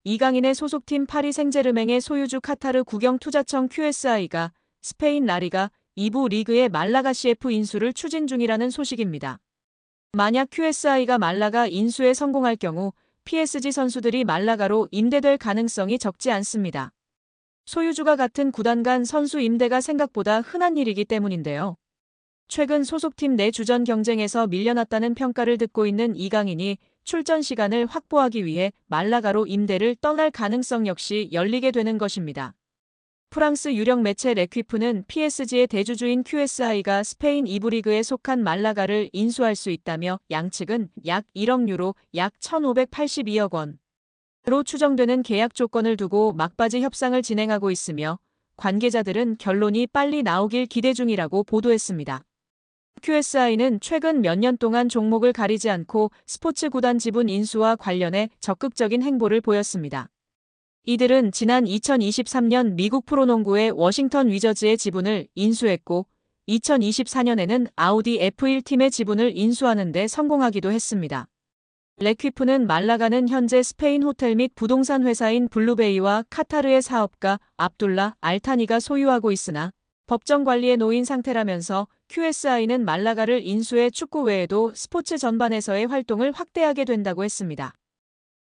이강인의 소속팀 파리 생제르맹의 소유주 카타르 국영투자청 QSI가 스페인 라리가 2부 리그의 말라가 CF 인수를 추진 중이라는 소식입니다. 만약 QSI가 말라가 인수에 성공할 경우 PSG 선수들이 말라가로 임대될 가능성이 적지 않습니다. 소유주가 같은 구단 간 선수 임대가 생각보다 흔한 일이기 때문인데요. 최근 소속팀 내 주전 경쟁에서 밀려났다는 평가를 듣고 있는 이강인이 출전 시간을 확보하기 위해 말라가로 임대를 떠날 가능성 역시 열리게 되는 것입니다. 프랑스 유력 매체 레퀴프는 PSG의 대주주인 QSI가 스페인 2부 리그에 속한 말라가를 인수할 수 있다며 양측은 약 1억 유로, 약 1,582억 원으로 추정되는 계약 조건을 두고 막바지 협상을 진행하고 있으며 관계자들은 결론이 빨리 나오길 기대 중이라고 보도했습니다. QSI는 최근 몇 년 동안 종목을 가리지 않고 스포츠 구단 지분 인수와 관련해 적극적인 행보를 보였습니다. 이들은 지난 2023년 미국 프로농구의 워싱턴 위저즈의 지분을 인수했고 2024년에는 아우디 F1 팀의 지분을 인수하는 데 성공하기도 했습니다. 레퀴프는 말라가는 현재 스페인 호텔 및 부동산 회사인 블루베이와 카타르의 사업가 압둘라 알타니가 소유하고 있으나 법정 관리에 놓인 상태라면서 QSI는 말라가를 인수해 축구 외에도 스포츠 전반에서의 활동을 확대하게 된다고 했습니다.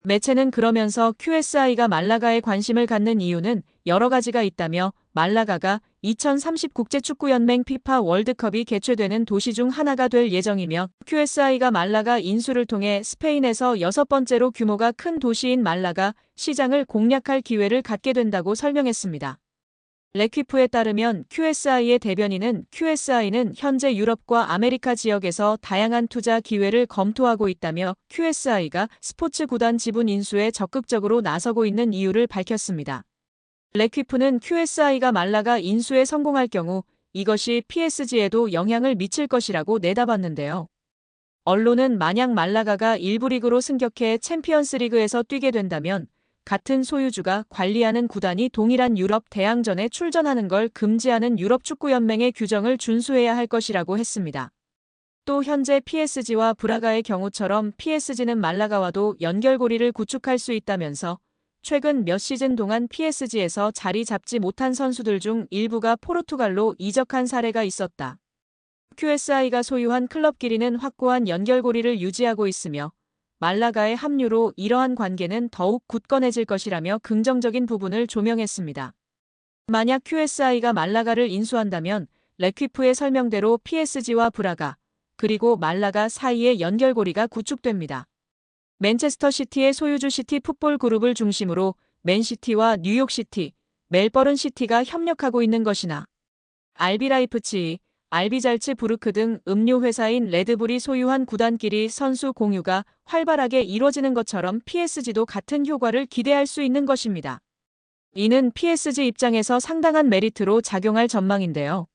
매체는 그러면서 QSI가 말라가에 관심을 갖는 이유는 여러 가지가 있다며 말라가가 2030 국제축구연맹 피파 월드컵이 개최되는 도시 중 하나가 될 예정이며 QSI가 말라가 인수를 통해 스페인에서 6번째로 규모가 큰 도시인 말라가 시장을 공략할 기회를 갖게 된다고 설명했습니다. 레퀴프에 따르면 QSI의 대변인은 QSI는 현재 유럽과 아메리카 지역에서 다양한 투자 기회를 검토하고 있다며 QSI가 스포츠 구단 지분 인수에 적극적으로 나서고 있는 이유를 밝혔습니다. 레퀴프는 QSI가 말라가 인수에 성공할 경우 이것이 PSG에도 영향을 미칠 것이라고 내다봤는데요. 언론은 만약 말라가가 1부 리그로 승격해 챔피언스리그에서 뛰게 된다면 같은 소유주가 관리하는 구단이 동일한 유럽 대항전에 출전하는 걸 금지하는 유럽축구연맹의 규정을 준수해야 할 것이라고 했습니다. 또 현재 PSG와 브라가의 경우처럼 PSG는 말라가와도 연결고리를 구축할 수 있다면서 최근 몇 시즌 동안 PSG에서 자리 잡지 못한 선수들 중 일부가 포르투갈로 이적한 사례가 있었다. QSI가 소유한 클럽끼리는 확고한 연결고리를 유지하고 있으며 말라가의 합류로 이러한 관계는 더욱 굳건해질 것이라며 긍정적인 부분을 조명했습니다. 만약 QSI가 말라가를 인수한다면 레퀴프의 설명대로 PSG와 브라가 그리고 말라가 사이의 연결고리가 구축됩니다. 맨체스터 시티의 소유주 시티 풋볼 그룹을 중심으로 맨시티와 뉴욕시티, 멜버른 시티가 협력하고 있는 것이나 RB 라이프치히, RB 잘츠부르크 등 음료 회사인 레드불이 소유한 구단끼리 선수 공유가 활발하게 이뤄지는 것처럼 PSG도 같은 효과를 기대할 수 있는 것입니다. 이는 PSG 입장에서 상당한 메리트로 작용할 전망인데요.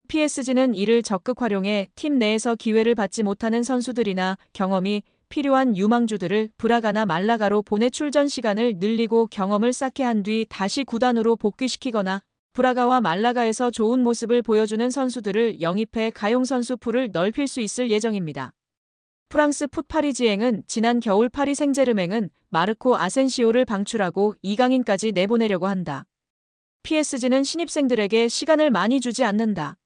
PSG는 이를 적극 활용해 팀 내에서 기회를 받지 못하는 선수들이나 경험이 필요한 유망주들을 브라가나 말라가로 보내 출전 시간을 늘리고 경험을 쌓게 한 뒤 다시 구단으로 복귀시키거나 브라가와 말라가에서 좋은 모습을 보여주는 선수들을 영입해 가용 선수 풀을 넓힐 수 있을 예정입니다. 프랑스 풋 파리지앵은 지난 겨울 파리 생제르맹은 마르코 아센시오를 방출하고 이강인까지 내보내려고 한다. PSG는 신입생들에게 시간을 많이 주지 않는다.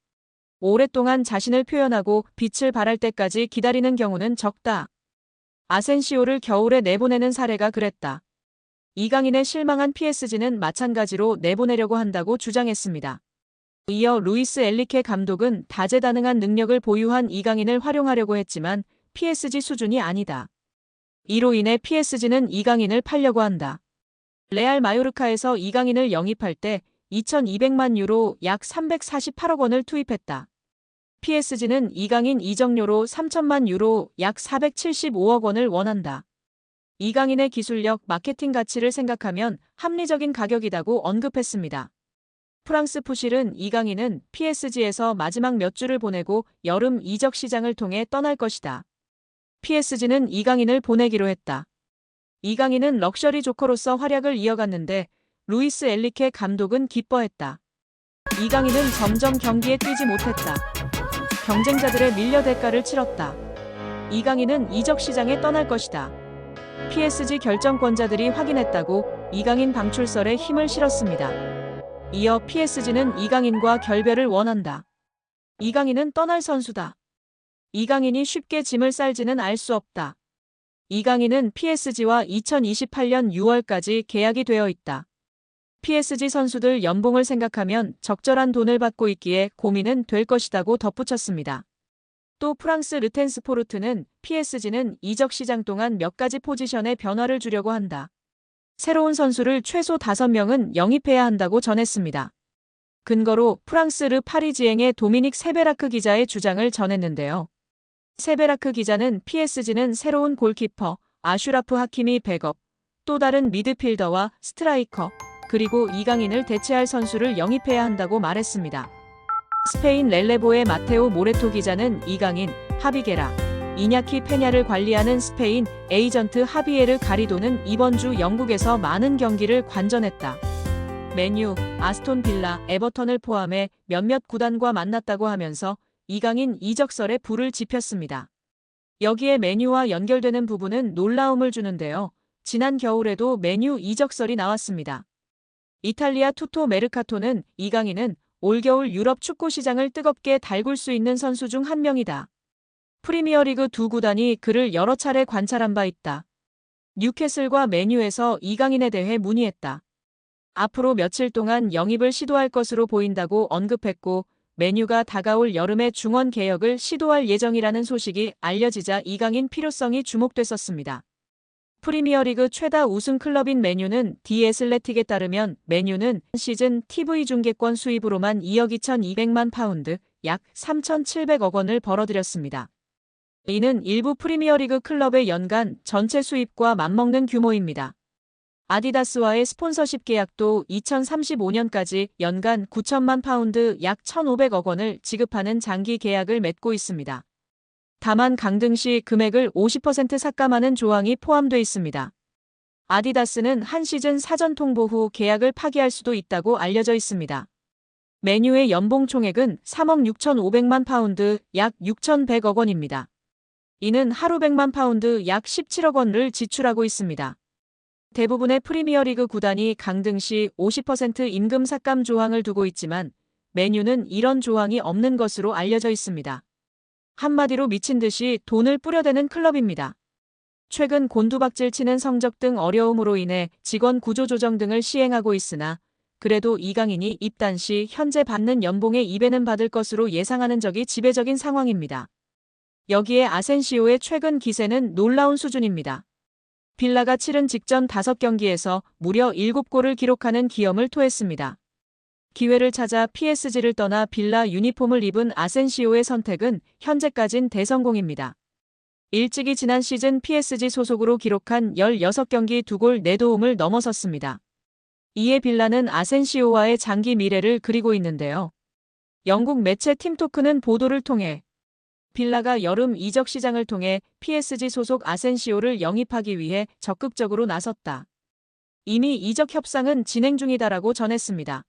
오랫동안 자신을 표현하고 빛을 발할 때까지 기다리는 경우는 적다. 아센시오를 겨울에 내보내는 사례가 그랬다. 이강인에 실망한 PSG는 마찬가지로 내보내려고 한다고 주장했습니다. 이어 루이스 엘리케 감독은 다재다능한 능력을 보유한 이강인을 활용하려고 했지만 PSG 수준이 아니다. 이로 인해 PSG는 이강인을 팔려고 한다. 레알 마요르카에서 이강인을 영입할 때 2,200만 유로 약 348억 원을 투입했다. PSG는 이강인 이적료로 3천만 유로 약 475억 원을 원한다. 이강인의 기술력, 마케팅 가치를 생각하면 합리적인 가격이라고 언급했습니다. 프랑스 푸실은 이강인은 PSG에서 마지막 몇 주를 보내고 여름 이적 시장을 통해 떠날 것이다. PSG는 이강인을 보내기로 했다. 이강인은 럭셔리 조커로서 활약을 이어갔는데 루이스 엘리케 감독은 기뻐했다. 이강인은 점점 경기에 뛰지 못했다. 경쟁자들의 밀려 대가를 치렀다. 이강인은 이적 시장에 떠날 것이다. PSG 결정권자들이 확인했다고 이강인 방출설에 힘을 실었습니다. 이어 PSG는 이강인과 결별을 원한다. 이강인은 떠날 선수다. 이강인이 쉽게 짐을 쌀지는 알 수 없다. 이강인은 PSG와 2028년 6월까지 계약이 되어 있다. PSG 선수들 연봉을 생각하면 적절한 돈을 받고 있기에 고민은 될 것이라고 덧붙였습니다. 또 프랑스 르텐스포르트는 PSG는 이적 시장 동안 몇 가지 포지션에 변화를 주려고 한다. 새로운 선수를 최소 5명은 영입해야 한다고 전했습니다. 근거로 프랑스 르 파리지앵의 도미닉 세베라크 기자의 주장을 전했는데요. 세베라크 기자는 PSG는 새로운 골키퍼, 아슈라프 하키미 백업, 또 다른 미드필더와 스트라이커, 그리고 이강인을 대체할 선수를 영입해야 한다고 말했습니다. 스페인 렐레보의 마테오 모레토 기자는 이강인, 하비게라, 이냐키 페냐를 관리하는 스페인 에이전트 하비에르 가리도는 이번 주 영국에서 많은 경기를 관전했다. 맨유, 아스톤 빌라, 에버턴을 포함해 몇몇 구단과 만났다고 하면서 이강인 이적설에 불을 지폈습니다. 여기에 맨유와 연결되는 부분은 놀라움을 주는데요. 지난 겨울에도 맨유 이적설이 나왔습니다. 이탈리아 투토 메르카토는 이강인은 올겨울 유럽 축구 시장을 뜨겁게 달굴 수 있는 선수 중 한 명이다. 프리미어리그 두 구단이 그를 여러 차례 관찰한 바 있다. 뉴캐슬과 맨유에서 이강인에 대해 문의했다. 앞으로 며칠 동안 영입을 시도할 것으로 보인다고 언급했고 맨유가 다가올 여름에 중원 개혁을 시도할 예정이라는 소식이 알려지자 이강인 필요성이 주목됐었습니다. 프리미어리그 최다 우승 클럽인 맨유는 디 애슬레틱에 따르면 맨유는 시즌 TV 중계권 수입으로만 2억 2,200만 파운드, 약 3,700억 원을 벌어들였습니다. 이는 일부 프리미어리그 클럽의 연간 전체 수입과 맞먹는 규모입니다. 아디다스와의 스폰서십 계약도 2035년까지 연간 9천만 파운드 약 1,500억 원을 지급하는 장기 계약을 맺고 있습니다. 다만 강등 시 금액을 50% 삭감하는 조항이 포함돼 있습니다. 아디다스는 한 시즌 사전 통보 후 계약을 파기할 수도 있다고 알려져 있습니다. 맨유의 연봉 총액은 3억 6,500만 파운드 약 6,100억 원입니다. 이는 하루 100만 파운드 약 17억 원을 지출하고 있습니다. 대부분의 프리미어리그 구단이 강등 시 50% 임금 삭감 조항을 두고 있지만 맨유는 이런 조항이 없는 것으로 알려져 있습니다. 한마디로 미친 듯이 돈을 뿌려대는 클럽입니다. 최근 곤두박질 치는 성적 등 어려움으로 인해 직원 구조 조정 등을 시행하고 있으나 그래도 이강인이 입단 시 현재 받는 연봉의 2배는 받을 것으로 예상하는 적이 지배적인 상황입니다. 여기에 아센시오의 최근 기세는 놀라운 수준입니다. 빌라가 치른 직전 5경기에서 무려 7골을 기록하는 기염을 토했습니다. 기회를 찾아 PSG를 떠나 빌라 유니폼을 입은 아센시오의 선택은 현재까진 대성공입니다. 일찍이 지난 시즌 PSG 소속으로 기록한 16경기 2골 4도움을 넘어섰습니다. 이에 빌라는 아센시오와의 장기 미래를 그리고 있는데요. 영국 매체 팀토크는 보도를 통해 빌라가 여름 이적 시장을 통해 PSG 소속 아센시오를 영입하기 위해 적극적으로 나섰다. 이미 이적 협상은 진행 중이다라고 전했습니다.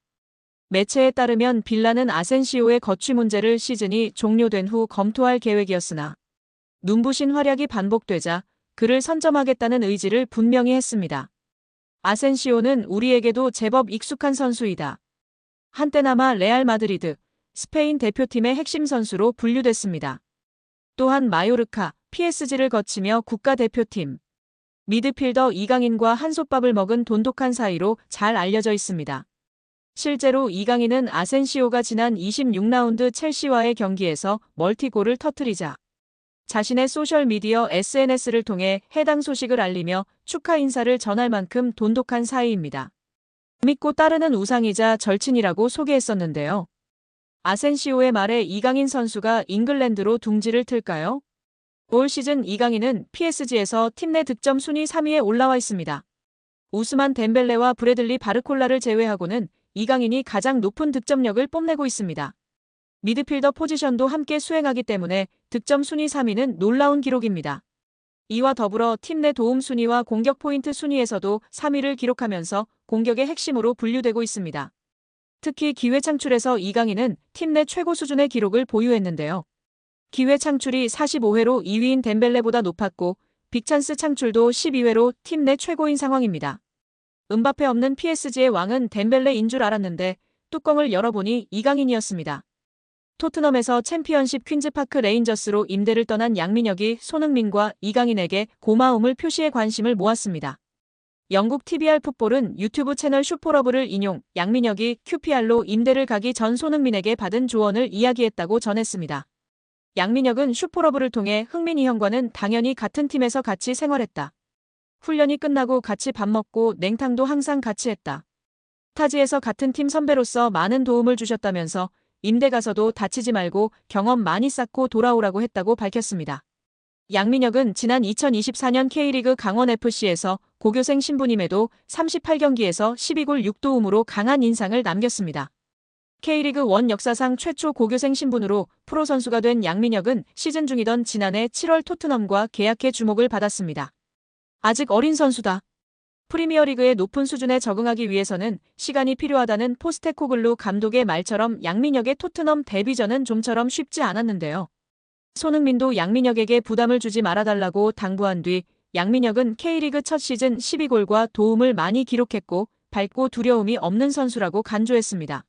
매체에 따르면 빌라는 아센시오의 거취 문제를 시즌이 종료된 후 검토할 계획이었으나 눈부신 활약이 반복되자 그를 선점하겠다는 의지를 분명히 했습니다. 아센시오는 우리에게도 제법 익숙한 선수이다. 한때나마 레알 마드리드, 스페인 대표팀의 핵심 선수로 분류됐습니다. 또한 마요르카, PSG를 거치며 국가대표팀, 미드필더 이강인과 한솥밥을 먹은 돈독한 사이로 잘 알려져 있습니다. 실제로 이강인은 아센시오가 지난 26라운드 첼시와의 경기에서 멀티골을 터뜨리자 자신의 소셜미디어 SNS를 통해 해당 소식을 알리며 축하 인사를 전할 만큼 돈독한 사이입니다. 믿고 따르는 우상이자 절친이라고 소개했었는데요. 아센시오의 말에 이강인 선수가 잉글랜드로 둥지를 틀까요? 올 시즌 이강인은 PSG에서 팀 내 득점 순위 3위에 올라와 있습니다. 우스만 덴벨레와 브래들리 바르콜라를 제외하고는 이강인이 가장 높은 득점력을 뽐내고 있습니다. 미드필더 포지션도 함께 수행하기 때문에 득점 순위 3위는 놀라운 기록입니다. 이와 더불어 팀 내 도움 순위와 공격 포인트 순위에서도 3위를 기록하면서 공격의 핵심으로 분류되고 있습니다. 특히 기회 창출에서 이강인은 팀 내 최고 수준의 기록을 보유했는데요. 기회 창출이 45회로 2위인 덴벨레보다 높았고 빅찬스 창출도 12회로 팀 내 최고인 상황입니다. 음바페 없는 PSG의 왕은 덴벨레인 줄 알았는데 뚜껑을 열어보니 이강인이었습니다. 토트넘에서 챔피언십 퀸즈파크 레인저스로 임대를 떠난 양민혁이 손흥민과 이강인에게 고마움을 표시해 관심을 모았습니다. 영국 TVR 풋볼은 유튜브 채널 슈퍼러브를 인용, 양민혁이 QPR로 임대를 가기 전 손흥민에게 받은 조언을 이야기했다고 전했습니다. 양민혁은 슈퍼러브를 통해 흥민이 형과는 당연히 같은 팀에서 같이 생활했다. 훈련이 끝나고 같이 밥 먹고 냉탕도 항상 같이 했다. 타지에서 같은 팀 선배로서 많은 도움을 주셨다면서 임대 가서도 다치지 말고 경험 많이 쌓고 돌아오라고 했다고 밝혔습니다. 양민혁은 지난 2024년 K리그 강원FC에서 고교생 신분임에도 38경기에서 12골 6도움으로 강한 인상을 남겼습니다. K리그 1 역사상 최초 고교생 신분으로 프로 선수가 된 양민혁은 시즌 중이던 지난해 7월 토트넘과 계약해 주목을 받았습니다. 아직 어린 선수다. 프리미어리그의 높은 수준에 적응하기 위해서는 시간이 필요하다는 포스테코글루 감독의 말처럼 양민혁의 토트넘 데뷔전은 좀처럼 쉽지 않았는데요. 손흥민도 양민혁에게 부담을 주지 말아달라고 당부한 뒤 양민혁은 K리그 첫 시즌 12골과 도움을 많이 기록했고 밝고 두려움이 없는 선수라고 간주했습니다.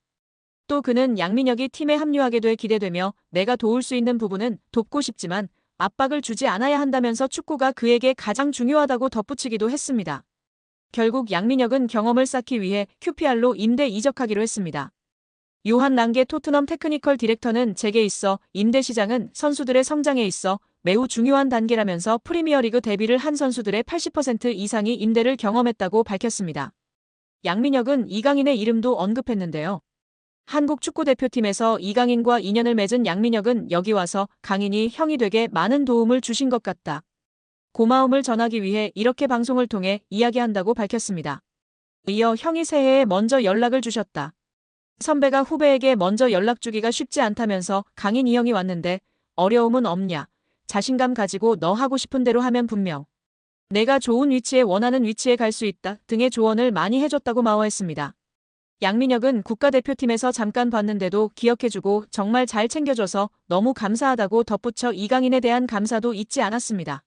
또 그는 양민혁이 팀에 합류하게 돼 기대되며 내가 도울 수 있는 부분은 돕고 싶지만 압박을 주지 않아야 한다면서 축구가 그에게 가장 중요하다고 덧붙이기도 했습니다. 결국 양민혁은 경험을 쌓기 위해 QPR로 임대 이적하기로 했습니다. 요한 랑게 토트넘 테크니컬 디렉터는 제게 있어 임대 시장은 선수들의 성장에 있어 매우 중요한 단계라면서 프리미어리그 데뷔를 한 선수들의 80% 이상이 임대를 경험했다고 밝혔습니다. 양민혁은 이강인의 이름도 언급했는데요. 한국 축구대표팀에서 이강인과 인연을 맺은 양민혁은 여기 와서 강인이 형이 되게 많은 도움을 주신 것 같다. 고마움을 전하기 위해 이렇게 방송을 통해 이야기한다고 밝혔습니다. 이어 형이 새해에 먼저 연락을 주셨다. 선배가 후배에게 먼저 연락 주기가 쉽지 않다면서 강인 이 형이 왔는데 어려움은 없냐. 자신감 가지고 너 하고 싶은 대로 하면 분명. 내가 좋은 위치에 원하는 위치에 갈 수 있다 등의 조언을 많이 해줬다고 마워했습니다. 양민혁은 국가대표팀에서 잠깐 봤는데도 기억해주고 정말 잘 챙겨줘서 너무 감사하다고 덧붙여 이강인에 대한 감사도 잊지 않았습니다.